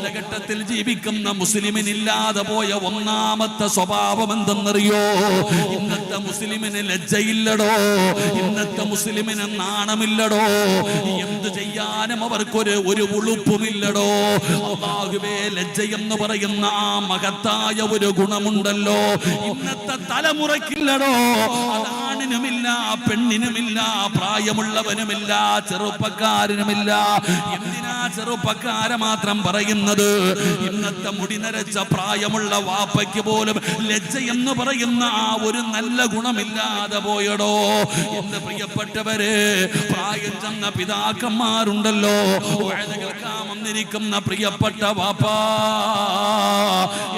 കാലഘട്ടത്തിൽ ജീവിക്കുന്ന മുസ്ലിമിനില്ലാതെ പോയ ഒന്നാമത്തെ സ്വഭാവം എന്തെന്നറിയോ? ഇന്നത്തെ മുസ്ലിമിന് ലജ്ജയില്ലടോ, ഇന്നത്തെ മുസ്ലിമിന് നാണമില്ലടോ, എന്ത് ചെയ്യാനും അവർക്കൊരു ഉളുപ്പുമില്ലടോ. അല്ലാഹുവേ, ലജ്ജയെന്ന് പറയുന്ന ആ മഹത്തായ ഒരു ഗുണമുണ്ടല്ലോ ഇന്നത്തെ തലമുറയ്ക്കില്ലടോ. അതാണിനുമില്ല, പെണ്ണിനുമില്ല, പ്രായമുള്ളവനുമില്ല, ചെറുപ്പക്കാരനുമില്ല. എന്തിനാ ചെറുപ്പക്കാരെ മാത്രം പറയുന്നത്? ഇന്നത്തെ മുടി നരച്ച പ്രായമുള്ള വാപ്പയ്ക്ക് പോലും ലജ്ജ എന്ന് പറയുന്ന ആ ഒരു നല്ല ഗുണമില്ലാതെ പോയടോ. എന്റെ പ്രിയപ്പെട്ടവരെ, പ്രായം ചെന്ന പിതാക്കന്മാരുണ്ടല്ലോ, കേൾക്കാൻ വന്നിരിക്കുന്ന പ്രിയപ്പെട്ട വാപ്പാ,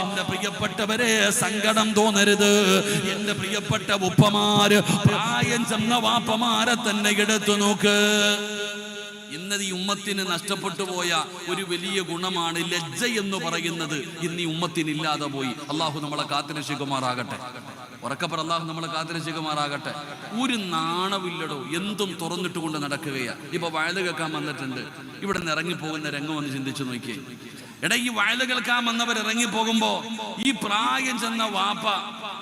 എന്റെ പ്രിയപ്പെട്ടവരെ, സങ്കടം തോന്നരുത്. എന്റെ പ്രിയപ്പെട്ട ഉപ്പമാര്, പ്രായം ചെന്ന വാപ്പമാരെ തന്നെ എടുത്തു നോക്ക്. ഇന്നത് ഈ ഉമ്മത്തിന് നഷ്ടപ്പെട്ടു പോയ ഒരു വലിയ ഗുണമാണ് ലജ്ജ എന്ന് പറയുന്നത്. ഇന്ന് ഈ ഉമ്മത്തിനില്ലാതെ പോയി. അള്ളാഹു നമ്മളെ കാത്തുരക്ഷിക്കുമാറാകട്ടെ. ഉറക്കപ്പറ, അള്ളാഹു നമ്മളെ കാത്തുരക്ഷിക്കുമാറാകട്ടെ. ഒരു നാണമില്ലടോ, എന്തും തുറന്നിട്ട് കൊണ്ട് നടക്കുകയാ. ഇപ്പൊ വയല് കേൾക്കാൻ വന്നിട്ടുണ്ട്, ഇവിടെ നിന്ന് ഇറങ്ങിപ്പോകുന്ന രംഗം ഒന്ന് ചിന്തിച്ചു നോക്കിയേ. എടാ, ഈ വയല് കേൾക്കാൻ വന്നവർ ഇറങ്ങിപ്പോകുമ്പോ ഈ പ്രായം ചെന്ന വാപ്പ,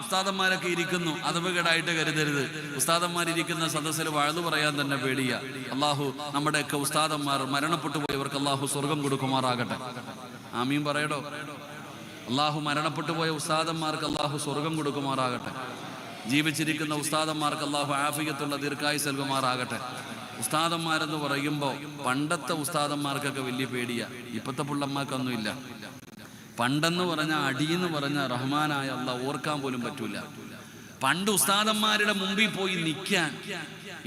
ഉസ്താദന്മാരൊക്കെ ഇരിക്കുന്നു, അഥവാടായിട്ട് കരുതരുത്. ഉസ്താദന്മാരിയ്ക്കുന്ന സദസ്സിൽ വയല് പറയാൻ തന്നെ പേടിയാ. അള്ളാഹു നമ്മുടെയൊക്കെ ഉസ്താദന്മാർ, മരണപ്പെട്ടു പോയവർക്ക് അള്ളാഹു സ്വർഗം കൊടുക്കുമാറാകട്ടെ. ആമീൻ പറയടോ. അള്ളാഹു മരണപ്പെട്ടു പോയ ഉസ്താദന്മാർക്ക് അള്ളാഹു സ്വർഗം കൊടുക്കുമാറാകട്ടെ. ജീവിച്ചിരിക്കുന്ന ഉസ്താദന്മാർക്ക് അള്ളാഹു ആഫിയത്തുള്ള ദീർഘായുസ്സ് നൽകുമാറാകട്ടെ. ഉസ്താദന്മാരെന്ന് പറയുമ്പോൾ പണ്ടത്തെ ഉസ്താദന്മാർക്കൊക്കെ വലിയ പേടിയാ. ഇപ്പോഴത്തെ പിള്ളന്മാർക്കൊന്നുമില്ല. പണ്ടെന്ന് പറഞ്ഞാൽ, അടിയെന്ന് പറഞ്ഞാൽ റഹ്മാനായ അല്ലാഹ് ഓർക്കാൻ പോലും പറ്റൂല. പണ്ട് ഉസ്താദന്മാരുടെ മുമ്പിൽ പോയി നിൽക്കാൻ,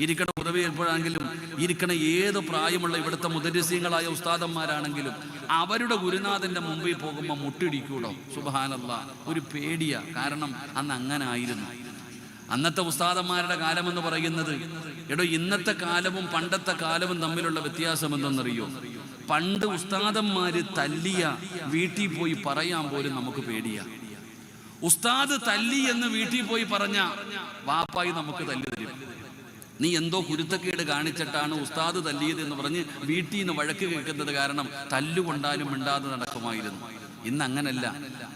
ഇരിക്കണ ഉദവി എപ്പോഴാണെങ്കിലും ഇരിക്കണ ഏത് പ്രായമുള്ള ഇവിടുത്തെ മുദരിസീങ്ങളായ ഉസ്താദന്മാരാണെങ്കിലും അവരുടെ ഗുരുനാഥന്റെ മുമ്പിൽ പോകുമ്പോൾ മുട്ടിടിക്കൂടോ. സുബ്ഹാനല്ലാഹ്, ഒരു പേടിയാ. കാരണം അന്ന് അങ്ങനെ ആയിരുന്നു. അന്നത്തെ ഉസ്താദന്മാരുടെ കാലമെന്ന് പറയുന്നത്, എടോ, ഇന്നത്തെ കാലവും പണ്ടത്തെ കാലവും തമ്മിലുള്ള വ്യത്യാസം എന്തെന്നറിയോ? പണ്ട് ഉസ്താദന്മാര് തല്ലിയ വീട്ടിൽ പോയി പറയാൻ പോലും നമുക്ക് പേടിയാ. ഉസ്താദ് തല്ലി എന്ന് വീട്ടിൽ പോയി പറഞ്ഞ വാപ്പായി നമുക്ക് തല്ലി തരും. നീ എന്തോ കുരുത്തക്കേട് കാണിച്ചിട്ടാണ് ഉസ്താദ് തല്ലിയത് എന്ന് പറഞ്ഞ് വീട്ടിൽ നിന്ന് വഴക്ക് കേൾക്കുന്നത് കാരണം തല്ലുകൊണ്ടാലും മിണ്ടാതെ നടക്കുമായിരുന്നു. ഇന്ന് അങ്ങനല്ല.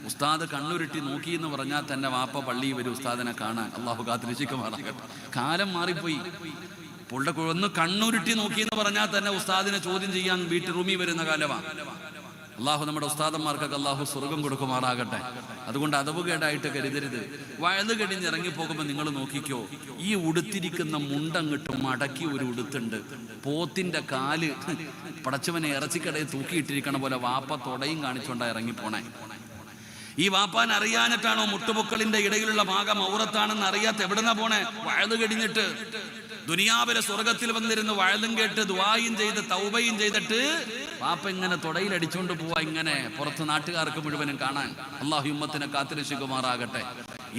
ഉസ്താദ് കണ്ണുരുട്ടി നോക്കി എന്ന് പറഞ്ഞാൽ തന്നെ വാപ്പ പള്ളിയിൽ വരും ഉസ്താദിനെ കാണാൻ. അള്ളാഹു കാത്തിരക്ഷിക്കുമാറാകട്ടെ. കാലം മാറിപ്പോയി. ഒന്ന് കണ്ണുരുട്ടി നോക്കി എന്ന് പറഞ്ഞാൽ തന്നെ ഉസ്താദിനെ ചോദ്യം ചെയ്യാൻ വീട്ടിൽ റൂമിൽ വരുന്ന കാലമാണ്. അള്ളാഹു നമ്മുടെ ഉസ്താദന്മാർക്കൊക്കെ അള്ളാഹു സ്വർഗം കൊടുക്കുമാറാകട്ടെ. അതുകൊണ്ട് അതവുകേടായിട്ട് കരുതരുത്. വയല് കഴിഞ്ഞ് ഇറങ്ങിപ്പോകുമ്പോൾ നിങ്ങൾ നോക്കിക്കോ, ഈ ഉടുത്തിരിക്കുന്ന മുണ്ടങ്ങിട്ട് മടക്കി ഒരു ഉടുത്തുണ്ട്. പോത്തിന്റെ കാല് പടച്ചവനെ ഇറച്ചിക്കടയിൽ തൂക്കിയിട്ടിരിക്കണ പോലെ വാപ്പ തൊടയും കാണിച്ചോണ്ടാ ഇറങ്ങിപ്പോണേ. ഈ വാപ്പാൻ അറിയാനിട്ടാണോ മുട്ടുപൊക്കളിന്റെ ഇടയിലുള്ള ഭാഗം ഔറത്താണെന്ന് അറിയാത്ത എവിടെന്നാ പോണേ? വയല് കഴിഞ്ഞിട്ട് ദുനിയാവിലെ സ്വർഗത്തിൽ വന്നിരുന്ന് വയലും കേട്ട് ദുആയും ചെയ്ത് തൗബയും ചെയ്തിട്ട് വാപ്പ ഇങ്ങനെ തൊടയിൽ അടിച്ചുകൊണ്ട് പോവാ, ഇങ്ങനെ പുറത്ത് നാട്ടുകാർക്ക് മുഴുവനും കാണാൻ. അല്ലാഹു ഉമ്മത്തിനെ കാത്തിരക്ഷിക്കുമാറാകട്ടെ.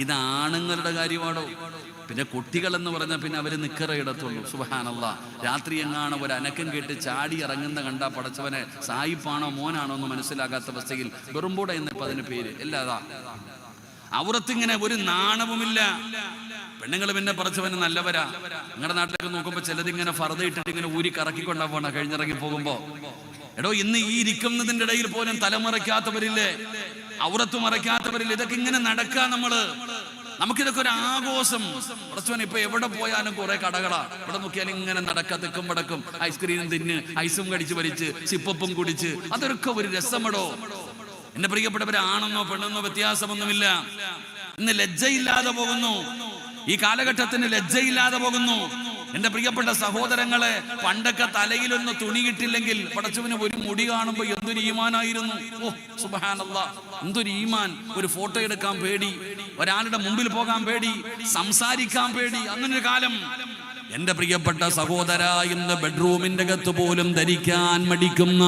ഇത് ആണുങ്ങളുടെ കാര്യമാണോ? പിന്നെ കുട്ടികൾ എന്ന് പറഞ്ഞാൽ പിന്നെ അവര് നിക്കറയിടത്തുള്ളൂ. സുബ്ഹാനല്ലാഹ്, രാത്രി എങ്ങാണോ ഒരു അനക്കം കേട്ട് ചാടി ഇറങ്ങുന്ന കണ്ടാ പടച്ചവനെ സായിപ്പാണോ മോനാണോ എന്ന് മനസ്സിലാകാത്ത അവസ്ഥയിൽ വെറുമ്പോടെ എന്നിപ്പോ അതിന് പേര് എല്ലാതാ. ഔറത്തിങ്ങനെ ഒരു നാണവുമില്ല. പെണ്ണുങ്ങൾ പിന്നെ പടച്ചവന് നല്ലവരാ. നിങ്ങളുടെ നാട്ടിലേക്ക് നോക്കുമ്പോ ചിലതിങ്ങനെ ഫർദ ഇട്ടിട്ട് ഇങ്ങനെ ഊരി കറക്കിക്കൊണ്ടാ പോണ കഴിഞ്ഞിറങ്ങി പോകുമ്പോ. എടോ, ഇന്ന് ഈ ഇരിക്കുന്നതിന്റെ ഇടയിൽ പോലും തലമറയ്ക്കാത്തവരില്ലേ, ഔറത്ത് മറയ്ക്കാത്തവരില്ലേ? ഇതൊക്കെ ഇങ്ങനെ നടക്കാ നമ്മള്. നമുക്കിതൊക്കെ ഒരു ആഘോഷം. പടച്ചവൻ ഇപ്പൊ എവിടെ പോയാലും കുറെ കടകളാ. ഇവിടെ നോക്കിയാലും ഇങ്ങനെ നടക്കാ, തെക്കും വടക്കും ഐസ്ക്രീമും തിന്ന്, ഐസും കടിച്ച് വലിച്ച്, സിപ്പപ്പും കുടിച്ച്, അതൊക്കെ ഒരു രസമടോ. എന്റെ പ്രിയപ്പെട്ടവരെ, ആണെന്നോ പെണ്ണെന്നോ വ്യത്യാസമൊന്നുമില്ല. ഇന്ന് ലജ്ജയില്ലാതെ പോകുന്നു. ഈ കാലഘട്ടത്തിന് ലജ്ജയില്ലാതെ പോകുന്നു. എന്റെ പ്രിയപ്പെട്ട സഹോദരങ്ങളെ, പണ്ടൊക്കെ തലയിലൊന്ന് തുണി കിട്ടില്ലെങ്കിൽ പടച്ചവന് ഒരു മുടി കാണുമ്പോ എന്തൊരു ഈമാനായിരുന്നു. ഓ സുബ്ഹാനല്ലാഹ്, എന്തൊരു ഈമാൻ. ഒരു ഫോട്ടോ എടുക്കാൻ പേടി, ഒരാളുടെ മുമ്പിൽ പോകാൻ പേടി, സംസാരിക്കാൻ പേടി. അങ്ങനൊരു കാലം. എന്റെ പ്രിയപ്പെട്ട സഹോദര, ഇന്ന് ബെഡ്റൂമിന്റെ അകത്ത് പോലും ധരിക്കാൻ മടിക്കുന്ന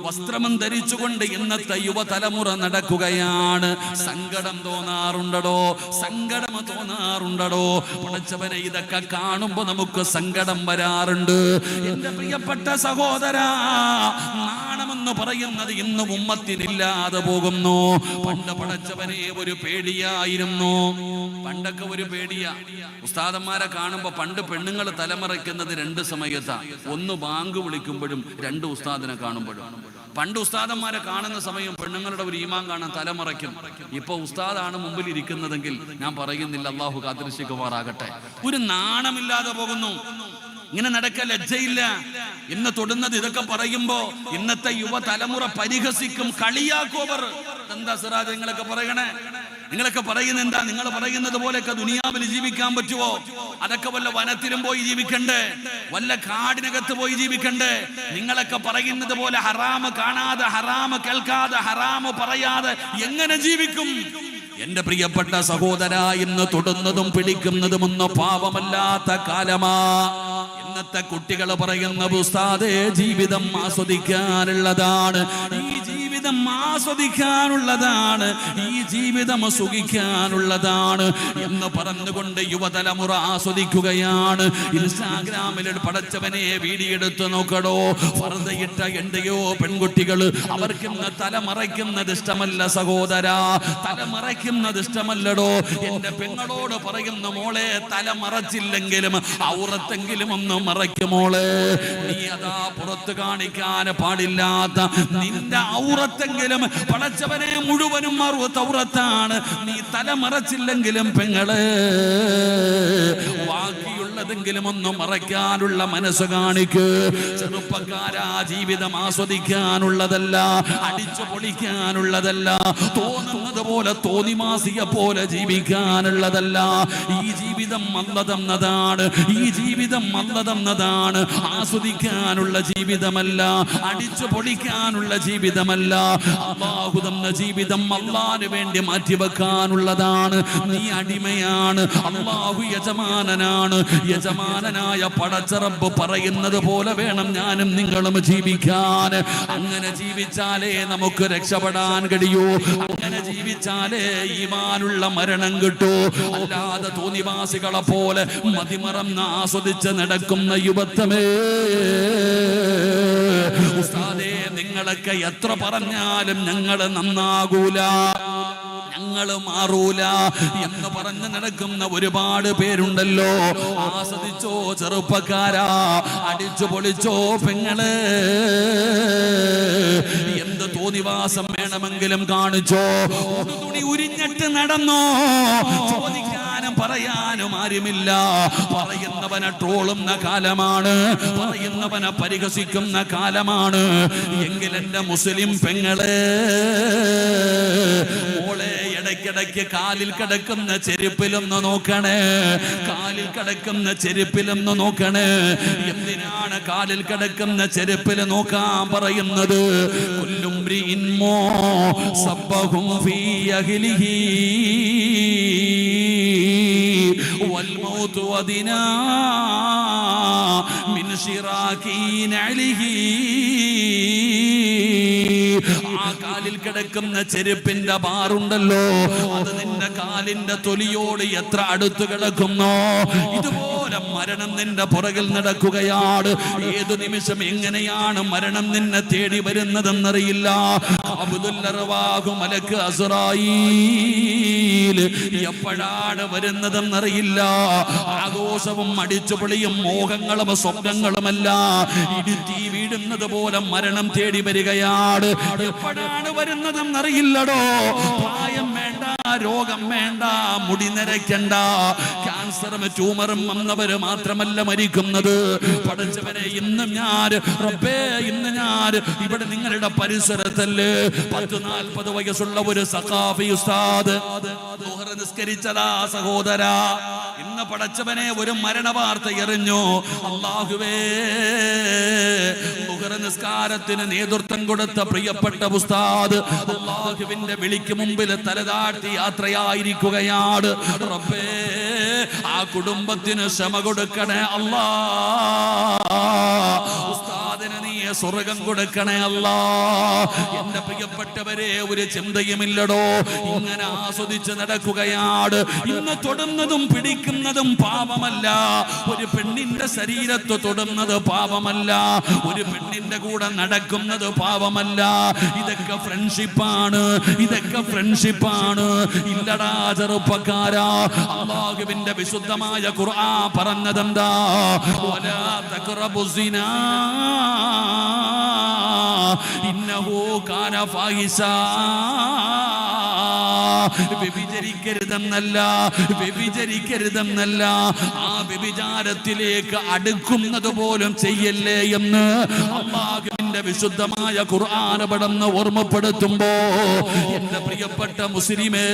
വസ്ത്രം ധരിച്ചുകൊണ്ട് ഇന്നത്തെ യുവതലമുറ നടക്കുകയാണ്. സങ്കടം തോന്നാറുണ്ടോ? സങ്കടം തോന്നാറുണ്ടോ? പടച്ചവനെ, ഇതൊക്കെ കാണുമ്പോ നമുക്ക് സങ്കടം വരാറുണ്ട്. എന്റെ പ്രിയപ്പെട്ട സഹോദര, നാണമെന്ന് പറയുന്നത് ഇന്ന് ഉമ്മത്തിനില്ലാതെ പോകുന്നു. പണ്ട് പടച്ചവനെ ഒരു പേടിയായിരുന്നു. പണ്ടൊക്കെ ഒരു പേടിയാ. ഉസ്താദന്മാരെ കാണുമ്പോ പണ്ട് പെണ്ണുങ്ങൾ തലമറയ്ക്കുന്നത് രണ്ട് സമയത്താ. ഒന്ന് ബാങ്ക് വിളിക്കുമ്പോഴും, രണ്ട് ഉസ്താദിനെ കാണുമ്പോഴും. പണ്ട് ഉസ്താദന്മാരെ കാണുന്ന സമയം പെണ്ണുങ്ങളുടെ ഒരു ഈമാൻ കാണാൻ തലമറയ്ക്കും. ഇപ്പൊ ഉസ്താദാണ് മുമ്പിൽ ഇരിക്കുന്നതെങ്കിൽ ഞാൻ പറയുന്നില്ല, അള്ളാഹു കാത്തിരക്ഷിക്കുമാറാകട്ടെ. ഒരു നാണമില്ലാതെ പോകുന്നു. ഇങ്ങനെ നടക്കാൻ ലജ്ജയില്ല. ഇന്ന് തൊടുന്നത് ഇതൊക്കെ പറയുമ്പോ ഇന്നത്തെ യുവതലമുറ പരിഹസിക്കും, കളിയാക്കും. അവർ എന്താ സിറാജ് നിങ്ങളൊക്കെ പറയണേ? നിങ്ങളൊക്കെ പറയുന്നത് എന്താ? നിങ്ങൾ പറയുന്നത് പോലെയൊക്കെ ദുനിയാവിൽ ജീവിക്കാൻ പറ്റുമോ? അതൊക്കെ വല്ല വനത്തിലും പോയി ജീവിക്കണ്ടേ? വല്ല കാടിനകത്ത് പോയി ജീവിക്കണ്ടേ? നിങ്ങളൊക്കെ പറയുന്നത് പോലെ ഹറാമ് കാണാതെ, ഹറാമ് കേൾക്കാതെ, ഹറാമ് പറയാതെ എങ്ങനെ ജീവിക്കും? എന്റെ പ്രിയപ്പെട്ട സഹോദര, ഇന്ന് തൊടുന്നതും പിടിക്കുന്നതും ഒന്നും പാപമല്ലാത്ത കാലമാ. ഇന്നത്തെ കുട്ടികൾ പറയുന്ന ഉസ്താദേ ജീവിതം ആസ്വദിക്കാനുള്ളതാണ്, ഈ ജീവിതം ആസ്വദിക്കാനുള്ളതാണ്, ഈ ജീവിതം സുഖിക്കാനുള്ളതാണ് എന്ന് പറഞ്ഞുകൊണ്ട് യുവതലമുറ ആസ്വദിക്കുകയാണ്. ഇൻസ്റ്റാഗ്രാമിൽ പടച്ചവനെ വീഡിയോ എടുത്ത് നോക്കടോ, ഫർദയിട്ട എന്റെയോ പെൺകുട്ടികൾ. അവർക്കിന്ന് തലമറയ്ക്കുന്നത് ഇഷ്ടമല്ല സഹോദര, തലമറയ്ക്കുന്നത് ഇഷ്ടമല്ലടോ. എന്റെ പെങ്ങളോട് പറയുന്ന മോളെ, തലമറച്ചില്ലെങ്കിലും ഔറത്തെങ്കിലും ഒന്ന് മറയ്ക്കുമോളെ. നീ അതാ പുറത്ത് കാണിക്കാൻ പാടില്ലാത്ത നിന്റെ ഔറത്തെങ്കിലും പടച്ചവനെ മുഴുവനും ഔറത്താണ്. നീ തലമറച്ചില്ലെങ്കിലും പെങ്ങളെ, ബാക്കിയുള്ളതെങ്കിലും ഒന്ന് മറയ്ക്കാനുള്ള മനസ്സ് കാണിക്ക്. ചെറുപ്പക്കാരാ, ജീവിതം ആസ്വദിക്കാനുള്ളതല്ല, അടിച്ചു പൊളിക്കാനുള്ളതല്ല, തോന്നുന്നത് പോലെ തോന്നിമാസിയെ പോലെ ജീവിക്കാനുള്ളതല്ല. ഈ ജീവിതം അല്ലാഹു തന്നതാണ്, ഈ ജീവിതം അല്ലാഹു തന്നതാണ്. ആസ്വദിക്കാനുള്ള ജീവിതമല്ല, അടിച്ചു പൊളിക്കാനുള്ള ജീവിതമല്ല. അല്ലാഹു തന്ന ജീവിതം അല്ലാഹുവിന് വേണ്ടി മാറ്റിവെക്കാനുള്ളതാണ്. നീ അടിമയാണ്, അല്ലാഹു യജമാനനാണ്. യജമാനനായ പടച്ച റബ്ബ് പറയുന്നത് പോലെ വേണം ഞാനും നിങ്ങളും ജീവിക്കാൻ. അങ്ങനെ ജീവിച്ചാലേ നമുക്ക് രക്ഷപ്പെടാൻ കഴിയൂ. അങ്ങനെ ജീവിച്ചാലേ ഈമാനുള്ള മരണം കിട്ടൂ. അല്ലാതെ തോന്നിവാസികളെ പോലെ മതിമറന്ന് ആസ്വദിച്ച് നടക്കുന്ന യുവത്വമേ, ഉസ്താദേ നിങ്ങളൊക്കെ എത്ര പറഞ്ഞാലും ഞങ്ങൾ നന്നാകൂല, ഞങ്ങൾ മാറൂല എന്ന് പറഞ്ഞ് നടക്കുന്ന ഒരുപാട് പേരുണ്ടല്ലോ. ആസ്വദിച്ചോ ചെറുപ്പക്കാരാ, അടിച്ചു പൊളിച്ചോ പെങ്ങളെ. എന്ത് തോന്നിവാസം വേണമെങ്കിലും കാണിച്ചോ, തുണി ഉരിഞ്ഞിട്ട് നടന്നോ. ചോദിക്കാനും പറയാനും ആരുമില്ല. പറയുന്നവനെ ട്രോളുന്ന കാലമാണ്, പറയുന്നവനെ പരിഹസിക്കുന്ന കാലമാണ്. എങ്കിൽ എന്റെ മുസ്ലിം പെങ്ങളെ, മോളെ, ഇടയ്ക്കിടയ്ക്ക് കാലിൽ കിടക്കുന്ന ചെരുപ്പിലൊന്ന് നോക്കണേ, കാലിൽ കിടക്കുന്ന ചെരുപ്പിലൊന്ന് നോക്കണേ. എന്തിനാണ് കാലിൽ കിടക്കുന്ന ചെരുപ്പിൽ നോക്കാൻ പറയുന്നത്? കുല്ലും മ്രിഇൻ മോ സബ്ബഹും ഫീ അഹ്ലിഹി വൽ മൗതു വദിനാ മിൻ ശിറാകി നഅലിഹി. ആ കാലിൽ കിടക്കുന്ന ചെരുപ്പിന്റെ ബാറുണ്ടല്ലോ, അത് നിന്റെ കാലിന്റെ തൊലിയോട് എത്ര അടുത്ത് കിടക്കുന്നോ, ഇതുപോലെ മരണം നിന്റെ പുറകിൽ നടക്കുകയാണ്. ഏതു നിമിഷം എങ്ങനെയാണ് മരണം നിന്നെ തേടി വരുന്നതെന്നറിയില്ല. മലക്ക് അസ്റായീൽ എപ്പോഴാണ് വരുന്നതെന്നറിയില്ല. ആഘോഷവും അടിച്ചുപൊളിയും മോഹങ്ങളും സ്വപ്നങ്ങളുമല്ല, ഇടുത്തി വീടുന്നത് പോലെ മരണം തേടി വരികയാണ്. എപ്പോഴാണ് വരുന്നതെന്നറിയില്ലടോ. പ്രായം വേണ്ട, രോഗം വേണ്ട, മുടി നരയ്ക്കണ്ട. ക്യാൻസറും ട്യൂമറും വന്നവര് മാത്രമല്ല മരിക്കുന്നത്. പഠിച്ചവരെ, ഇന്ന് ഞാൻ റബ്ബേ, ഇന്ന് ഞാൻ ഇവിടെ നിങ്ങളുടെ പരിസരത്തല്ലേ 40 വയസ്സുള്ള ഒരു സഖാഫി ഉസ്താദ് ദുഹർ നിസ്കരിച്ചതാ സഹോദര. ഇന്ന് പടച്ചവനെ ഒരു മരണവാർത്ത എറിഞ്ഞു. അല്ലാഹുവേ, ദുഹർ നിസ്കാരത്തിന് നേതൃത്വം കൊടുത്ത പ്രിയപ്പെട്ട ഉസ്താദ് അല്ലാഹുവിന്റെ വിളിക്ക് മുമ്പിൽ തലതാഴ്ത്തി യാത്രയായിരിക്കുകയാണ്. റബ്ബേ, ആ കുടുംബത്തിന് ക്ഷമ കൊടുക്കണേ അല്ലാ. ഉസ്താദിന് നീ സ്വർഗം കൊടുക്കണേ അല്ലാ. എന്റെ പ്രിയപ്പെട്ടവരെ, ഒരു ചിന്തയുമില്ലടോ. ഇങ്ങനെ ആസ്വദിച്ച് നടക്കുകയാണ്. ഇന്ന് തൊടുന്നതും പിടിക്കുന്നതും പാപമല്ല. ഒരു പെണ്ണിന്റെ ശരീരത്ത് തൊടുന്നത് പാപമല്ല. ഒരു പെണ്ണിന്റെ കൂടെ നടക്കുന്നത് പാപമല്ല. ഇതൊക്കെ ഫ്രണ്ട്ഷിപ്പാണ്, ഇതൊക്കെ ഫ്രണ്ട്ഷിപ്പാണ്. ഇല്ലടാ ചെറുപ്പക്കാരാ, അല്ലാഹുവിന്റെ വിശുദ്ധമായ ഖുർആൻ പറഞ്ഞതെന്താ? വലാ തഖറബു സിനാ ഇന്നഹു ഇന്നഹു കാന ഫാഹിശാ. വ്യഭിചരിക്കരുതെന്നല്ല, വ്യഭിചരിക്കരുതെന്നല്ല, ആ വ്യഭിചാരത്തിലേക്ക് അടുക്കുന്നത് പോലും ചെയ്യല്ലേ എന്ന് അല്ലാഹുവിന്റെ വിശുദ്ധമായ ഖുർആൻ പടന്ന് ഓർമ്മപ്പെടുത്തുമ്പോ എന്റെ പ്രിയപ്പെട്ട മുസ്ലിമേ,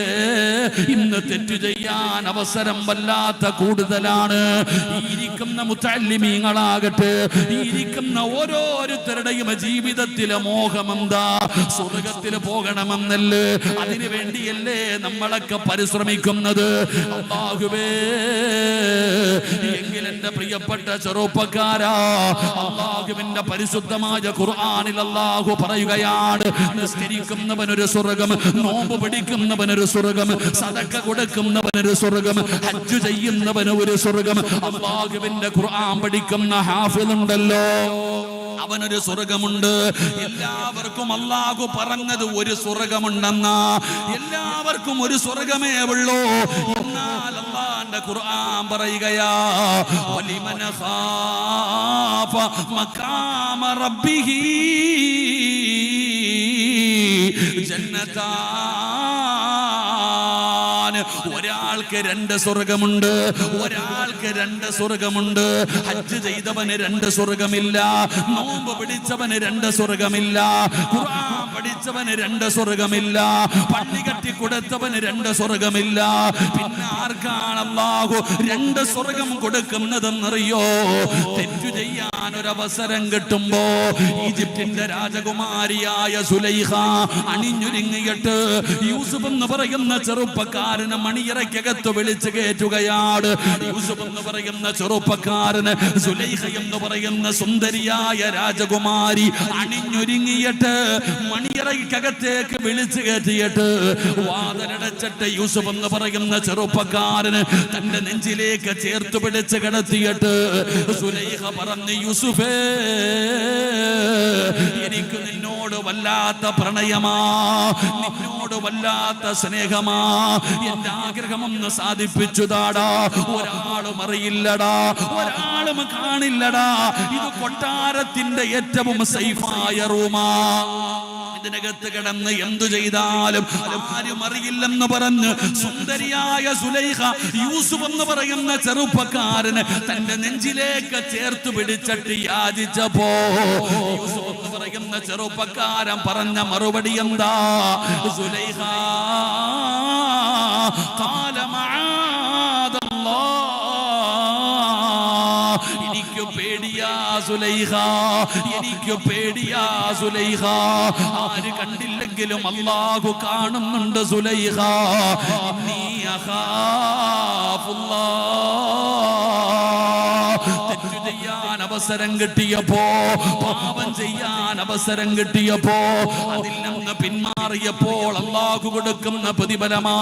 ഇന്ന് തെറ്റു ചെയ്യാൻ അവസരം വല്ലാത്ത കൂടുതലാണ്. ഇരിക്കുന്ന മുത്തഅല്ലിമീങ്ങളാകട്ടെ, ഇരിക്കുന്ന ഓരോരുത്തരുടെയും ജീവിതത്തിലെ മോഹമെന്താ? സ്വർഗത്തിൽ പോകണമെന്നല്ലേ? അതിനു വേണ്ടിയല്ലേ നമ്മളൊക്കെ പരിശ്രമിക്കുന്നത്? അല്ലാഹുവേ, എങ്കിൽ എന്റെ പ്രിയപ്പെട്ട ചെറുപ്പക്കാരാ, അല്ലാഹുവിന്റെ പരിശുദ്ധമായ ഖുർആനിൽ അല്ലാഹു പറയുകയാണ്, നിസ്കരിക്കുന്നവനൊരു സ്വർഗം, നോമ്പ് പിടിക്കുന്നവനൊരു സ്വർഗം, സദഖ കൊടുക്കുന്നവനൊരു സ്വർഗം, ഹജ്ജ് ചെയ്യുന്നവന് ഒരു സ്വർഗം. അല്ലാഹുവിന്റെ ഖുർആൻ പഠിക്കുന്ന ഹാഫിളുണ്ടല്ലോ, അവനൊരു സ്വർഗമുണ്ട്. എല്ലാവർക്കും അല്ലാഹു പറഞ്ഞത് ഒരു സ്വർഗമുണ്ടെന്നാ, എല്ലാവർക്കും ഒരു സ്വർഗമേ ഉള്ളൂ. എന്നാൽ അല്ലാഹുവിന്റെ ഖുർആൻ പറയുകയാ, വലിമൻ ഖാഫ മഖാമ റബ്ബിഹി ജന്നതാൻ. ഒരാൾക്ക് രണ്ട് സ്വർഗമുണ്ട്, ഒരാൾക്ക് രണ്ട് സ്വർഗമുണ്ട്. ഹജ്ജ് ചെയ്തവന് രണ്ട് സ്വർഗമില്ല, നോമ്പ് പിടിച്ചവന് രണ്ട് സ്വർഗമില്ല, ഖുർആൻ പഠിച്ചവന് രണ്ട് സ്വർഗമില്ല, പള്ളി കെട്ടി കൊടുത്തവന് രണ്ട് സ്വർഗമില്ല. പിന്നെ ആർക്കാണ് അല്ലാഹു രണ്ട് സ്വർഗം കൊടുക്കുന്നതെന്നറിയോ? തെറ്റു ചെയ്യാൻ ഒരവസരം കിട്ടുമ്പോ ഈജിപ്തിന്റെ രാജകുമാരിയായ സുലൈഖ അണിഞ്ഞൊരുങ്ങിയിട്ട് യൂസുഫ് എന്ന് പറയുന്ന ചെറുപ്പക്കാരനെ മണിയറയ്ക്കകത്ത് വിളിച്ചു കയറ്റുകയാണ്. യൂസുഫ് എന്ന് പറയുന്ന ചെറുപ്പക്കാരന് സുലൈഖ എന്ന് പറയുന്ന സുന്ദരിയായ രാജകുമാരി അണിഞ്ഞൊരുങ്ങിയിട്ട് മണിയറയ്ക്കകത്തേക്ക് വിളിച്ചു കയറ്റിയിട്ട് വാതിലടച്ചിട്ട് യൂസുഫ് എന്ന് പറയുന്ന ചെറുപ്പക്കാരന് തന്റെ നെഞ്ചിലേക്ക് ചേർത്ത് പിടിച്ച് കിടത്തിയിട്ട് സുലൈഖ പറഞ്ഞു, യൂസുഫേ, എനിക്ക് നിന്നോട് വല്ലാത്ത പ്രണയമാ, നിന്നോട് വല്ലാത്ത സ്നേഹമാ, എന്റെ ആഗ്രഹമൊന്ന് സാധിപ്പിച്ചു താടാ. ഒരാളും അറിയില്ലടാ, ഒരാളും കാണില്ലടാ. ഇത് കൊട്ടാരത്തിന്റെ ഏറ്റവും സേഫായ റൂമാ. ഇതിനകത്ത് കിടന്ന് എന്തു ചെയ്താലും ആരും അറിയില്ലെന്ന് പറഞ്ഞ് സുന്ദരിയായ സുലൈഖ യൂസുഫ് എന്ന് പറയുന്ന ചെറുപ്പക്കാരന് തന്റെ നെഞ്ചിലേക്ക് ചേർത്ത് പിടിച്ചിട്ട് യാചിച്ചപ്പോ യൂസുഫ് എന്ന് പറയുന്ന ചെറുപ്പക്കാരൻ പറഞ്ഞ മറുപടി എന്താ? സുലൈഖ ഖാല മആദല്ലാഹ്, എനിക്ക് പേടിയാ സുലൈഖ, എനിക്ക് പേടിയാ സുലൈഖ. ആര് കണ്ടില്ലെങ്കിലും അല്ലാഹു കാണുന്നുണ്ട് സുലൈഖ. ഇന്നി അഖാഫുല്ലാഹ്. തെറ്റു ചെയ്യാൻ അവസരം കിട്ടിയപ്പോ, പാപം ചെയ്യാൻ അവസരം കിട്ടിയപ്പോ, അതിൽ നിന്ന് പിന്മാറിയപ്പോൾ അല്ലാഹു കൊടുക്കുന്ന പ്രതിഫലമാ.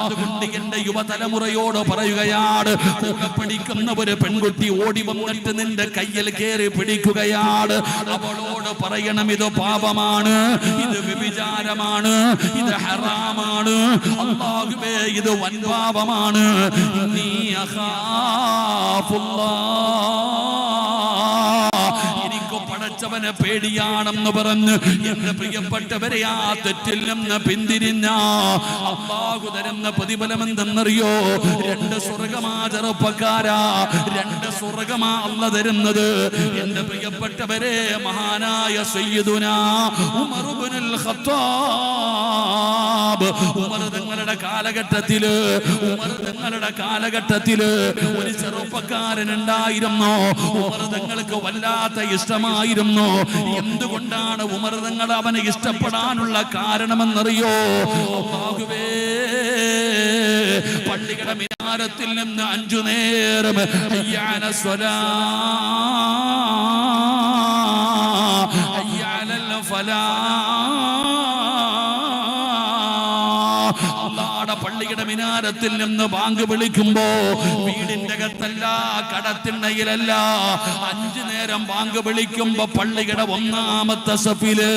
അതുകൊണ്ട് എന്റെ യുവതലമുറയോട് പറയുകയാണ്, കൂടെ പഠിക്കുന്ന ഒരു പെൺകുട്ടി ഓടി വന്നിട്ട് നിന്റെ കയ്യിൽ കയറി പിടിക്കുകയാണ്. അവളോട് പറയണം, ഇത് പാപമാണ്, ഇത് വ്യഭിചാരമാണ്, ഇത് ഹറാമാണ്, അല്ലാഹുവേ ഇത് വൻപാപമാണ്. ഇന്നി അഖാഫുല്ലാഹ്, എനിക്ക് പടച്ചവനെ പേടിയാണെന്ന് പറഞ്ഞ് എന്റെ പ്രിയപ്പെട്ടവരെ ആ തെറ്റിൽ നിന്ന് പിന്തിരിഞ്ഞ അല്ലാഹു തരുന്ന പ്രതിഫലം എന്തെന്നറിയോ? രണ്ട് സ്വർഗമാ ചെറുപ്പക്കാരാ, രണ്ട് സ്വർഗമാ അല്ലാഹു തരുന്നത്. എന്റെ പ്രിയപ്പെട്ടവരെ, മഹാനായ സയ്യിദുനാ ഉമർ ഇബ്നുൽ ഖത്താബ്, ഉമർ തങ്ങളുടെ കാലഘട്ടത്തില് ഒരു ചെറുപ്പക്കാരൻ ഉണ്ടായിരുന്നു. ഉമർ തങ്ങൾക്ക് വല്ലാത്ത ഇഷ്ടമായിരുന്നു. എന്തുകൊണ്ടാണ് ഉമർ തങ്ങൾ അവനെ ഇഷ്ടപ്പെടാനുള്ള കാരണമെന്നറിയോ? അല്ലാഹുവേ, പള്ളിയുടെ മിനാരത്തിൽ നിന്ന് 5 നേരം ഹയ്യ അലസ് സ്വലാഹ്, ഹയ്യ അലൽ ഫലാഹ്, അല്ലാഹുവിന്റെ പള്ളിയുടെ മിനാരത്തിൽ നിന്ന് ബാങ്ക് വിളിക്കുമ്പോ വീടിന്റെ അകത്തല്ല, കടത്തിണ്ണയിലല്ല, 5 നേരം ബാങ്ക് വിളിക്കുമ്പോ പള്ളിയുടെ 1-ാമത്തെ സഫില്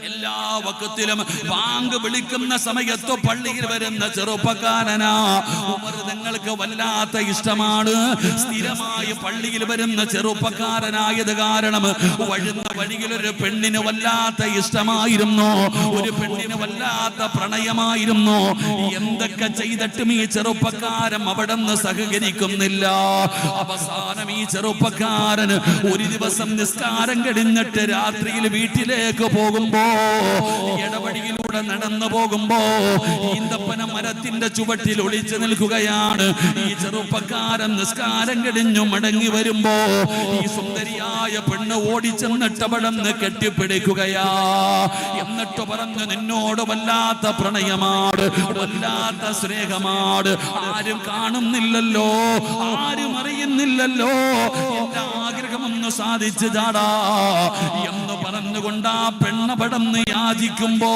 എല്ലാ വക്കത്തിലും ബാങ്ക് വിളിക്കുന്ന സമയത്ത് പള്ളിയിൽ വരുന്ന ചെറുപ്പക്കാരനാ ഉമർ നിങ്ങൾക്ക് വല്ലാത്ത ഇഷ്ടമാണ്. സ്ഥിരമായി പള്ളിയിൽ വരുന്ന ചെറുപ്പക്കാരനായത് കാരണം വഴുന്ന വഴിയിൽ ഒരു പെണ്ണിന് വല്ലാത്ത ഇഷ്ടമായിരുന്നു, ഒരു പെണ്ണിന് വല്ലാത്ത പ്രണയമായിരുന്നു. എന്തൊക്കെ ചെയ്തിട്ടും ഈ ചെറുപ്പക്കാരൻ അവിടെ നിന്ന് സഹകരിക്കുന്നില്ല. അവസാനം ഈ ചെറുപ്പക്കാരൻ ഒരു ദിവസം നിസ്കാരം കഴിഞ്ഞിട്ട് രാത്രിയിൽ വീട്ടിലേക്ക് പോകുമ്പോ ഇടവഴിയിലൂടെ നടന്നു പോകുമ്പോ ഈന്തപ്പന മരത്തിന്റെ ചുവട്ടിൽ ഒളിച്ചു നിൽക്കുകയാണ്. ഈ ചെറുപ്പക്കാരൻ നിസ്കാരം കഴിഞ്ഞു മടങ്ങി വരുമ്പോ ഈ സുന്ദരിയായ പെണ്ണ് ഓടിച്ചെന്നിട്ട് അവിടെ നിന്ന് കെട്ടിപ്പിടിക്കുകയാ. എന്നിട്ട് പറഞ്ഞു നിന്നോട് വല്ലാത്ത പ്രണയമാണ്, വല്ലാത്ത സ്നേഹമാണ്, ആരും കാണുന്നില്ലല്ലോ, ആരും അറിയുന്നില്ലല്ലോ, എന്റെ ആഗ്രഹമൊന്ന് സാധിച്ചു ചാടാ എന്ന് പറഞ്ഞുകൊണ്ട് ആ പെണ്ണപടന്ന് യാചിക്കുമ്പോ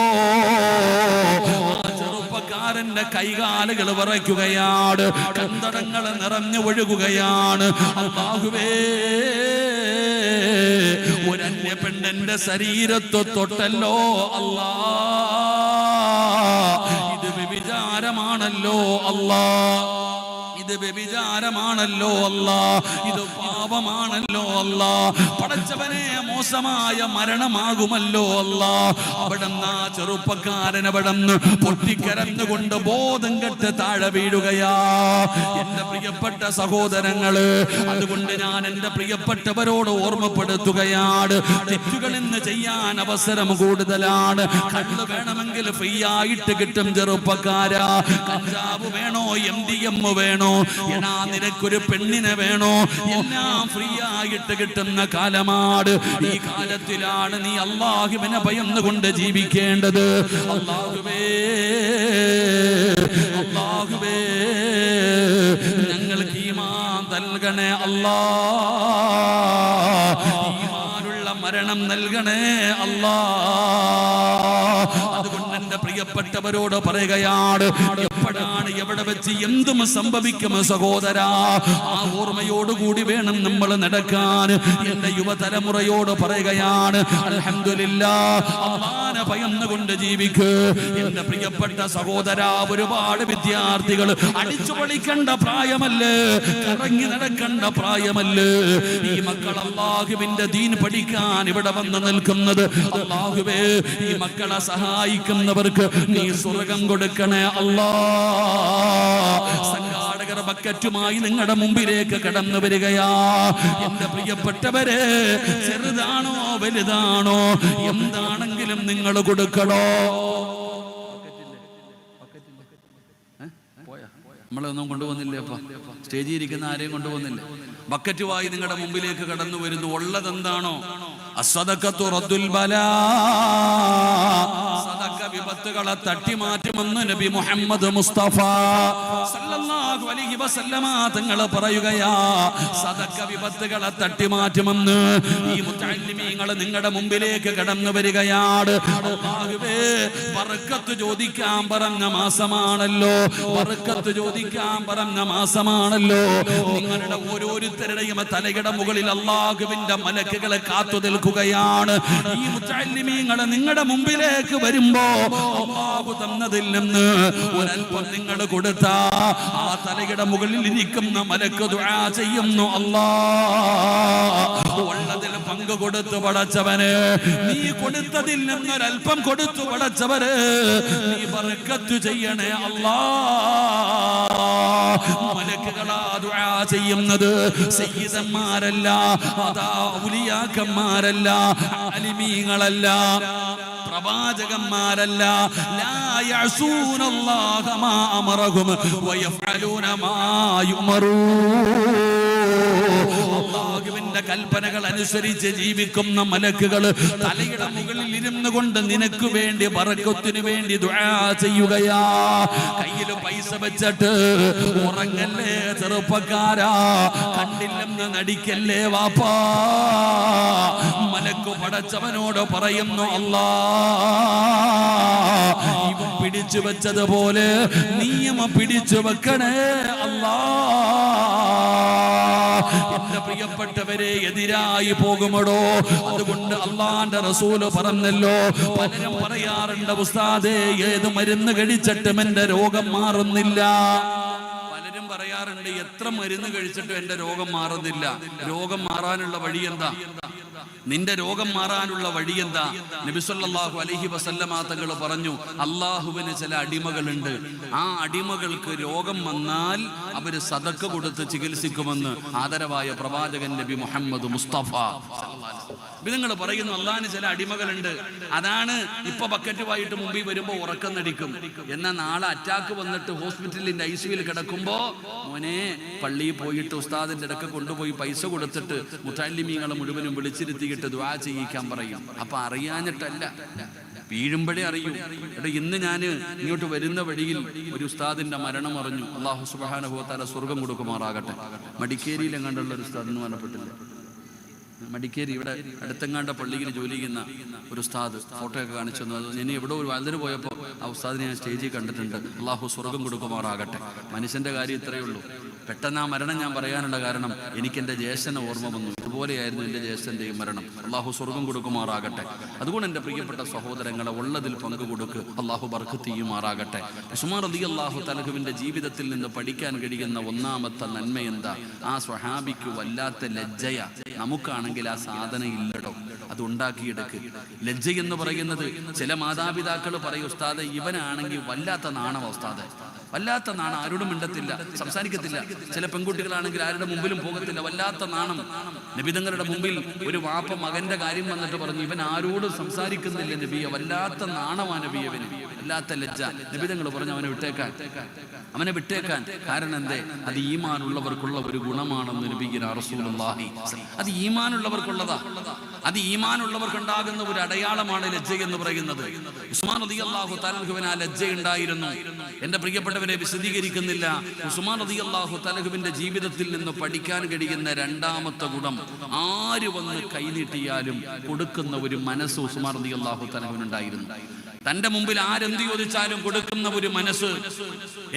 ആ ചെറുപ്പക്കാരന്റെ കൈകാലുകൾ വിറയ്ക്കുകയാണ്, കന്തടങ്ങൾ നിറഞ്ഞു ഒഴുകുകയാണ്. അല്ലാഹുവേ, ഒരന്യ പെണ്ണിന്റെ ശരീരത്തെ തൊട്ടല്ലോ അല്ലാ, ഇത് വ്യഭിചാരമാണല്ലോ അല്ലാ, ഇത് വ്യഭിചാരമാണല്ലോ അല്ലാ, ഇത് പാപമാണല്ലോ അല്ലാ, പടച്ചവനെ മോശമായ മരണമാകുമല്ലോ അല്ലാ. അവിടുന്ന് ആ ചെറുപ്പക്കാരൻ അവിടുന്ന് പൊട്ടിക്കരഞ്ഞുകൊണ്ട് ബോധം കെട്ട് താഴെ വീഴുകയാ. എന്റെ പ്രിയപ്പെട്ട സഹോദരങ്ങള്, അതുകൊണ്ട് ഞാൻ എന്റെ പ്രിയപ്പെട്ടവരോട് ഓർമ്മപ്പെടുത്തുകയാണ്, തെറ്റുകൾ ഇന്ന് ചെയ്യാൻ അവസരം കൂടുതലാണ്. കള്ള് വേണമെങ്കിൽ ഫ്രീ ആയിട്ട് കിട്ടും ചെറുപ്പക്കാരാ, കഞ്ചാവ് വേണോ MDM വേണോ, എടാ നിനക്കൊരു പെണ്ണിനെ വേണോ, എല്ലാം ഫ്രീ ആയിട്ട് കിട്ടുന്ന കാലമാണ്. ഈ കാലത്തിലാണ് നീ അല്ലാഹുവിനെ ഭയന്നുകൊണ്ട് ജീവിക്കേണ്ടത്. അല്ലാഹുവേ, അല്ലാഹുവേ, ഞങ്ങൾക്ക് ഈമാൻ നൽകണേ അല്ലാ, ഈമാനുള്ള മരണം നൽകണേ അല്ലാ. അതുകൊണ്ട് എന്റെ പ്രിയപ്പെട്ടവരോട് പറയുകയാണ്, എപ്പോഴാണ് എവിടെ വെച്ച് എന്തും സംഭവിക്കും സഹോദരാ, ആ ഓർമ്മയോടുകൂടി വേണം നമ്മൾ നടക്കാൻ. എന്റെ യുവതലമുറയോട് പറയുകയാണ്, അൽഹംദുലില്ലാഹ്, അല്ലാഹുവിനെ ഭയന്നുകൊണ്ട് ജീവിക്ക്. എന്റെ പ്രിയപ്പെട്ട സഹോദരാ, ഒരുപാട് വിദ്യാർത്ഥികൾ അടിച്ചു പൊളിക്കേണ്ട പ്രായമല്ലേ, കറങ്ങി നടക്കേണ്ട പ്രായമല്ലേ. ഈ മക്കൾ അല്ലാഹുവിന്റെ ദീൻ പഠിക്കാൻ ഇവിടെ വന്ന് നിൽക്കുന്നത്. അല്ലാഹുവേ, ഈ മക്കളെ സഹായിക്കുന്നവർക്ക് നീ സ്വർഗം കൊടുക്കണേ അല്ലാ. സംഘാടകർ ബക്കറ്റുമായി നിങ്ങളുടെ മുമ്പിലേക്ക് കടന്നു വരികയാ. എന്റെ പ്രിയപ്പെട്ടവരെ, ചെറുതാണോ വലുതാണോ എന്താണെങ്കിലും നിങ്ങൾ കൊടുക്കണോ. നമ്മളൊന്നും കൊണ്ടുവന്നില്ലേ? അപ്പൊ സ്റ്റേജിൽ ഇരിക്കുന്ന ആരെയും കൊണ്ടുവന്നില്ല. ബക്കറ്റുമായി നിങ്ങളുടെ മുമ്പിലേക്ക് കടന്നു വരുന്നു. ഉള്ളതെന്താണോ? അസ്സദഖത്തു റദ്ദുൽ ബലാ, സദഖ വിപത്തുകളെ തട്ടിമാറ്റുമെന്ന് നബി മുഹമ്മദ് മുസ്തഫ സല്ലല്ലാഹു അലൈഹി വസല്ലമ തങ്ങൾ പറയുകയാ. സദഖ വിപത്തുകളെ തട്ടിമാറ്റുമെന്ന് ഈ മുതഅല്ലിമീങ്ങൾ നിങ്ങളുടെ മുമ്പിലേക്ക് കടന്നു വരികയാണ്. അല്ലാഹുവേ, ബർക്കത്ത് ചോദിക്കാൻ പറഞ്ഞ മാസമാണല്ലോ, ബർക്കത്ത് ചോദിക്കാൻ പറഞ്ഞ മാസമാണല്ലോ. നിങ്ങളുടെ ഓരോരുത്തരുടെയും തലയുടെ മുകളിൽ അല്ലാഹുവിന്റെ മലക്കുകളെ കാത്തു നിൽക്കുകയാണ്. ഈ മുതഅല്ലിമീങ്ങൾ നിങ്ങളുടെ മുമ്പിലേക്ക് വരുമ്പോ അല്ലാഹു തന്നതിൽ നിന്ന് ഒരൽപ്പം നിങ്ങൾ കൊടുത്താ ആ തലയുടെ മുകളിൽ ഇരിക്കുന്ന മലക്ക് ദുആ ചെയ്യുന്നു, അല്ലാഹ് ഉള്ളതിൽ പങ്ക് കൊടുത്തു പടച്ചവന്, നീ കൊടുത്തതിൽ നിന്നൊരൽപ്പം കൊടുത്തു പടച്ചവന്, നീ ബർക്കത്ത് ചെയ്യണേ അല്ലാഹ്. മലക്കുകളാ ദുആ ചെയ്യുന്നത്, സയ്യിദന്മാരല്ല, അതാ ഔലിയാക്കന്മാരല്ല, ആലിമീങ്ങളല്ല, പ്രവാചകന്മാരല്ല. ലാ യഅസൂനല്ലാഹ മാ അമറഹും വയഫഅലൂന മാ യുമറൂൻ. അല്ലാഹുവിന്റെ കൽപ്പനകൾ അനുസരിച്ച് ജീവിക്കുന്ന മലക്കുകൾ തലയുടെ മുകളിൽ ഇരുന്നു കൊണ്ട് നിനക്ക് വേണ്ടി ബർക്കത്തിന് വേണ്ടി ദുആ ചെയ്യുകയാ. കയ്യിൽ പൈസ വെച്ചിട്ട് ഉറങ്ങല്ലേ ചെറുപ്പക്കാരാ, കണ്ടില്ലെന്ന് നടിക്കല്ലേ വാപ്പാ. മലക്ക് പടച്ചവനോട് പറയുന്നു, അല്ലാഹ് ഇവൻ പിടിച്ചു വെച്ചതുപോലെ നീയും പിടിച്ചു വെക്കണേ അല്ലാ. എന്റെ പ്രിയപ്പെട്ടവരെ, എതിരായി പോകുമടോ. അതുകൊണ്ട് അള്ളാന്റെ റസൂല് പറഞ്ഞല്ലോ, പലരും പറയാറുണ്ട് ഉസ്താദേ ഏത് മരുന്ന് കഴിച്ചിട്ടും എന്റെ രോഗം മാറുന്നില്ല. പലരും പറയാറുണ്ട് എത്ര മരുന്ന് കഴിച്ചിട്ടും എന്റെ രോഗം മാറുന്നില്ല. രോഗം മാറാനുള്ള വഴി എന്താ? നിന്റെ രോഗം മാറാനുള്ള വഴി എന്താ? നബി സല്ലല്ലാഹു അലൈഹി വസല്ലമ തങ്ങൾ പറഞ്ഞു, അള്ളാഹുവിന് ചില അടിമകളുണ്ട്. ആ അടിമകൾക്ക് രോഗം വന്നാൽ അവര് സദക്ക കൊടുത്ത് ചികിത്സിക്കുമെന്ന് ആദരവായ പ്രവാചകൻ നബി മുഹമ്മദ് മുസ്തഫ. നിങ്ങൾ പറയുന്നു അള്ളാഹിന് ചില അടിമകളുണ്ട്. അതാണ് ഇപ്പൊ ബക്കറ്റുമായിട്ട് മുമ്പിൽ വരുമ്പോ ഉറക്കം നടിക്കും. എന്നാൽ നാളെ അറ്റാക്ക് വന്നിട്ട് ഹോസ്പിറ്റലിന്റെ ICUവിൽ കിടക്കുമ്പോ, മോനെ പള്ളിയിൽ പോയിട്ട് ഉസ്താദിന്റെ ഇടയ്ക്ക് കൊണ്ടുപോയി പൈസ കൊടുത്തിട്ട് മുത്തല്ലിമീങ്ങളെ മുഴുവനും വിളിച്ചിരുത്തിയിട്ട് ദുആ ചെയ്യിക്കാൻ പറയും. അപ്പൊ അറിയാഞ്ഞിട്ടല്ല, വീഴുമ്പോഴേ അറിയൂ. ഇന്ന് ഞാൻ ഇങ്ങോട്ട് വരുന്ന വഴിയിൽ ഒരു ഉസ്താദിന്റെ മരണം അറിഞ്ഞു. അല്ലാഹു സുബ്ഹാനഹു വ തആല സ്വർഗം കൊടുക്കുമാറാകട്ടെ. മടിക്കേരിയിൽ എങ്ങാണ്ടുള്ള ഒരു ഉസ്താദ് എന്ന് മരണപ്പെട്ടില്ല. മടിക്കേരി ഇവിടെ അടുത്തെങ്ങാണ്ട പള്ളിയിൽ ജോലി ചെയ്യുന്ന ഒരു ഉസ്താദ് ഫോട്ടോയൊക്കെ കാണിച്ചു തന്നു. അത് ഞാൻ എവിടെ ഒരു വാതിന് പോയപ്പോൾ ആ ഉസ്താദിനെ ഞാൻ സ്റ്റേജിൽ കണ്ടിട്ടുണ്ട്. അള്ളാഹു സ്വർഗം കൊടുക്കുമാറാകട്ടെ. മനുഷ്യന്റെ കാര്യം ഇത്രയേ ഉള്ളൂ. പെട്ടെന്ന് ആ മരണം ഞാൻ പറയാനുള്ള കാരണം എനിക്കെൻ്റെ ജ്യേഷ്ഠനെ ഓർമ്മ വന്നു. ഇതുപോലെയായിരുന്നു എൻ്റെ ജ്യേഷ്ഠൻ്റെയും മരണം. അള്ളാഹു സ്വർഗം കൊടുക്കുമാറാകട്ടെ. അതുകൊണ്ട് എൻ്റെ പ്രിയപ്പെട്ട സഹോദരങ്ങളെ, ഉള്ളതിൽ പങ്കു കൊടുക്ക്. അള്ളാഹു ബർക്കത്ത് ചെയ്യുമാറാകട്ടെ. ഉസ്മാൻ റളിയല്ലാഹു തആലയുടെ ജീവിതത്തിൽ നിന്ന് പഠിക്കാൻ കഴിയുന്ന ഒന്നാമത്തെ നന്മ എന്താ? ആ സ്വഹാബിക്ക് വല്ലാത്ത ലജ്ജയ. നമുക്കാണെങ്കിൽ ആ സാധനം ഇല്ലടോ, അത് ഉണ്ടാക്കിയെടുക്ക്. ലജ്ജ എന്ന് പറയുന്നത് ചില മാതാപിതാക്കൾ പറയും, ഉസ്താദെ ഇവനാണെങ്കിൽ വല്ലാത്ത നാണം, ഉസ്താദെ വല്ലാത്ത നാണം, ആരോടും മിണ്ടത്തില്ല, സംസാരിക്കത്തില്ല. ചില പെൺകുട്ടികളാണെങ്കിൽ ആരുടെ മുമ്പിലും പോകത്തില്ല, വല്ലാത്ത നാണം. നബിതങ്ങളുടെ മുമ്പിൽ ഒരു വാപ്പ മകന്റെ കാര്യം വന്നിട്ട് പറഞ്ഞു, ഇവൻ ആരോടും സംസാരിക്കുന്നില്ല നബിയെ, വല്ലാത്ത നാണമാണ് നബിയവന്, വല്ലാത്ത ലജ്ജ. നബിതങ്ങൾ പറഞ്ഞു അവനെ വിട്ടേക്കാൻ. കാരണം എന്തേ? അത് ഈമാനുള്ളവർക്കുള്ള ഒരു ഗുണമാണെന്ന് നബിയിന റസൂലുള്ളാഹി. അത് ഈമാനുള്ളവർക്കുള്ളതാ. അത് ഈമാനുള്ളവർക്കുണ്ടാകുന്ന ഒരു അടയാളമാണ് ലജ്ജ എന്ന് പറയുന്നത്. ഉസ്മാൻ റളിയല്ലാഹു തആലഹുവിന് ആ ലജ്ജ ഉണ്ടായിരുന്നു. എന്റെ പ്രിയപ്പെട്ടവരെ, വിശദീകരിക്കുന്നില്ല. ഉസ്മാൻ റളിയല്ലാഹു തആലഹുവിന്റെ ജീവിതത്തിൽ നിന്ന് പഠിക്കാൻ കഴിയുന്ന രണ്ടാമത്തെ ഗുണം, ആര് വന്ന് കൈനീട്ടിയാലും കൊടുക്കുന്ന ഒരു മനസ്സ് ഉസ്മാൻ റളിയല്ലാഹു തആലഹുവിനുണ്ടായിരുന്നു. തന്റെ മുമ്പിൽ ആരെന്ത് ചോദിച്ചാലും കൊടുക്കുന്ന ഒരു മനസ്സ്.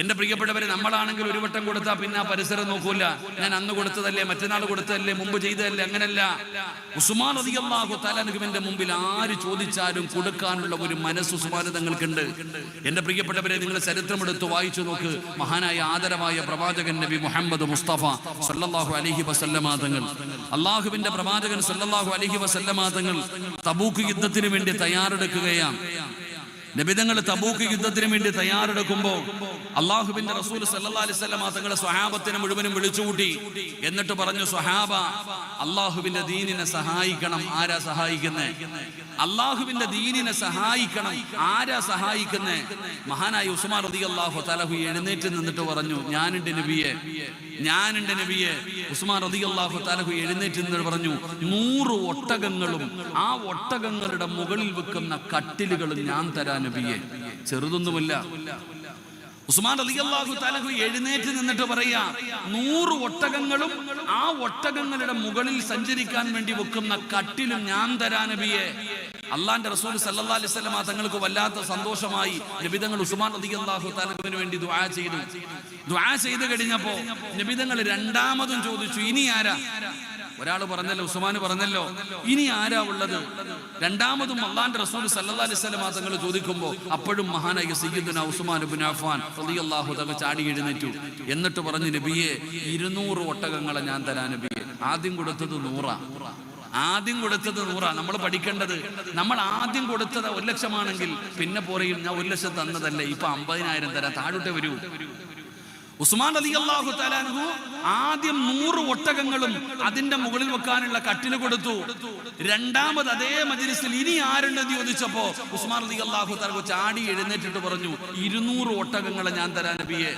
എന്റെ പ്രിയപ്പെട്ടവരെ, നമ്മളാണെങ്കിൽ ഒരു വട്ടം കൊടുത്താൽ പിന്നെ ആ പരിസരം നോക്കൂല. ഞാൻ അന്ന് കൊടുത്തതല്ലേ, മറ്റന്നാൾ കൊടുത്തതല്ലേ, മുമ്പ് ചെയ്തതല്ലേ, അങ്ങനല്ല. ഉസ്മാൻ റളിയല്ലാഹു തആലയുടെ മുമ്പിൽ ആര് ചോദിച്ചാലും കൊടുക്കാനുള്ള ഒരു മനസ്സ് ഉസ്മാൻ തങ്ങൾക്കുണ്ട്. എന്റെ പ്രിയപ്പെട്ടവരെ, നിങ്ങൾ ചരിത്രം എടുത്ത് വായിച്ചു നോക്ക്. മഹാനായ ആദരവായ പ്രവാചകൻ നബി മുഹമ്മദ് മുസ്തഫ സല്ലല്ലാഹു അലൈഹി വസല്ലമ തങ്ങൾ, അള്ളാഹുവിന്റെ പ്രവാചകൻ സല്ലല്ലാഹു അലൈഹി വസല്ലമ തങ്ങൾ തബൂക്ക് യുദ്ധത്തിന് വേണ്ടി തയ്യാറെടുക്കുകയാണ്. നബിതങ്ങൾ തബൂക്ക് യുദ്ധത്തിന് വേണ്ടി തയ്യാറെടുക്കുമ്പോൾ അള്ളാഹുവിന്റെ റസൂൽ സല്ലല്ലാഹു അലൈഹി വസല്ലം തങ്ങളുടെ സ്വഹാബത്തിനെ മുഴുവനും വിളിച്ചുകൂട്ടി. എന്നിട്ട് പറഞ്ഞു, സ്വഹാബ, അള്ളാഹുവിന്റെ ദീനിനെ സഹായിക്കണം. ആരാ സഹായിക്കുന്നേ? അള്ളാഹുവിന്റെ ദീനിനെ സഹായിക്കണം. ആരാ സഹായിക്കുന്നേ? മഹാനായ ഉസ്മാൻ റളിയല്ലാഹു തആല എഴുന്നേറ്റ് നിന്നിട്ട് പറഞ്ഞു, ഞാനുണ്ട് നബിയെ. ഉസ്മാൻ റളിയല്ലാഹു തആല എഴുന്നേറ്റ് നിന്നിട്ട് പറഞ്ഞു, 100 ഒട്ടകങ്ങളും ആ ഒട്ടകങ്ങളുടെ മുകളിൽ വെക്കുന്ന കട്ടിലുകളും ഞാൻ തരാൻ നബിയെ. ചെറുതൊന്നുമില്ല. ഉസ്മാൻ റളിയല്ലാഹു തആല എഴുന്നേറ്റ് നിന്നിട്ട് പറയാ, 100 ഒട്ടകങ്ങളും ആ ഒട്ടകങ്ങളുടെ മുകളിൽ സഞ്ചരിക്കാൻ വേണ്ടി വെക്കുന്ന കട്ടിലും ഞാൻ തരാൻ നബിയെ. അള്ളാന്റെ റസൂൽ സല്ലല്ലാഹു അലൈഹി വസല്ലം തങ്ങൾക്ക് വല്ലാത്ത സന്തോഷമായി. നബിതങ്ങൾ ഉസ്മാൻ റളിയല്ലാഹു തആലക്ക് വേണ്ടി ദുആ ചെയ്തു. ദുആ ചെയ്ത് കഴിഞ്ഞപ്പോ നബിതങ്ങൾ രണ്ടാമതും ചോദിച്ചു, ഇനി ആരാ? ഒരാൾ പറഞ്ഞല്ലോ, ഉസ്മാൻ പറഞ്ഞല്ലോ, ഇനി ആരാ ഉള്ളത്? രണ്ടാമതും അള്ളാന്റെ റസൂൽ സല്ലല്ലാഹു അലൈഹി വസല്ലം തങ്ങൾ ചോദിക്കുമ്പോൾ അപ്പോഴും മഹാനായ സയ്യിദുനാ ഉസ്മാൻ ഇബ്നു അഫ്ഫാൻ റളിയല്ലാഹു തആല ചാടി എഴുന്നേറ്റു. എന്നിട്ട് പറഞ്ഞു, നബിയെ 200 ഒട്ടകങ്ങളെ ഞാൻ തരാൻ നബിയെ. ആദ്യം കൊടുത്തത് 100. ആദ്യം കൊടുത്തത് 100. നമ്മൾ പഠിക്കേണ്ടത്, നമ്മൾ ആദ്യം കൊടുത്തത് 1 ലക്ഷമാണെങ്കിൽ പിന്നെ പറയും ഞാൻ 1 ലക്ഷം തന്നതല്ലേ, ഇപ്പൊ 50,000 തരാം, താഴോട്ട് വരൂ. ഉസ്മാൻ റളിയല്ലാഹു തആല ആദ്യം 100 ഒട്ടകങ്ങളും അതിന്റെ മുകളിൽ വെക്കാനുള്ള കട്ടില് കൊടുത്തു. രണ്ടാമത് അതേ മജ്‌ലിസിൽ ഇനി ആരുണ്ടെന്ന് ചോദിച്ചപ്പോ ഉസ്മാൻ റളിയല്ലാഹു തആല ചാടി എഴുന്നേറ്റിട്ട് പറഞ്ഞു, 200 ഒട്ടകങ്ങളെ ഞാൻ തരാൻ നബിയെ.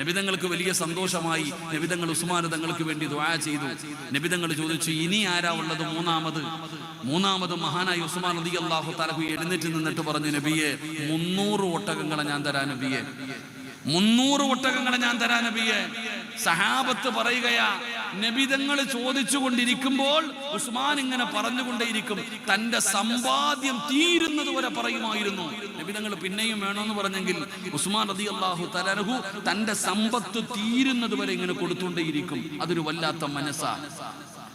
നബിതങ്ങൾക്ക് വലിയ സന്തോഷമായി. നബിതങ്ങൾ ഉസ്മാൻ തങ്ങൾക്ക് വേണ്ടി ദുആ ചെയ്തു. നബിതങ്ങൾ ചോദിച്ചു, ഇനി ആരാ ഉള്ളത്? മൂന്നാമത് മഹാനായ ഉസ്മാൻ റളിയല്ലാഹു തആല എഴുന്നേറ്റ് നിന്നിട്ട് പറഞ്ഞു, നബിയെ 300 ഒട്ടകങ്ങളെ ഞാൻ തരാൻ നബിയെ. 300 ഒട്ടകങ്ങളെ ഞാൻ തരാൻ നബിയെ. സഹാബത്ത് പറയുകയാ, നബിതങ്ങൾ ചോദിച്ചു കൊണ്ടിരിക്കുമ്പോൾ ഉസ്മാൻ ഇങ്ങനെ പറഞ്ഞുകൊണ്ടേയിരിക്കും. തന്റെ സമ്പാദ്യം തീരുന്നത് വരെ പറയുമായിരുന്നു. നബിതങ്ങൾ പിന്നെയും വേണമെന്ന് പറഞ്ഞെങ്കിൽ ഉസ്മാൻ റളിയല്ലാഹു തആല അൻഹു തന്റെ സമ്പത്ത് തീരുന്നത് വരെ ഇങ്ങനെ കൊടുത്തുകൊണ്ടേയിരിക്കും. അതൊരു വല്ലാത്ത മനസ്സാണ്.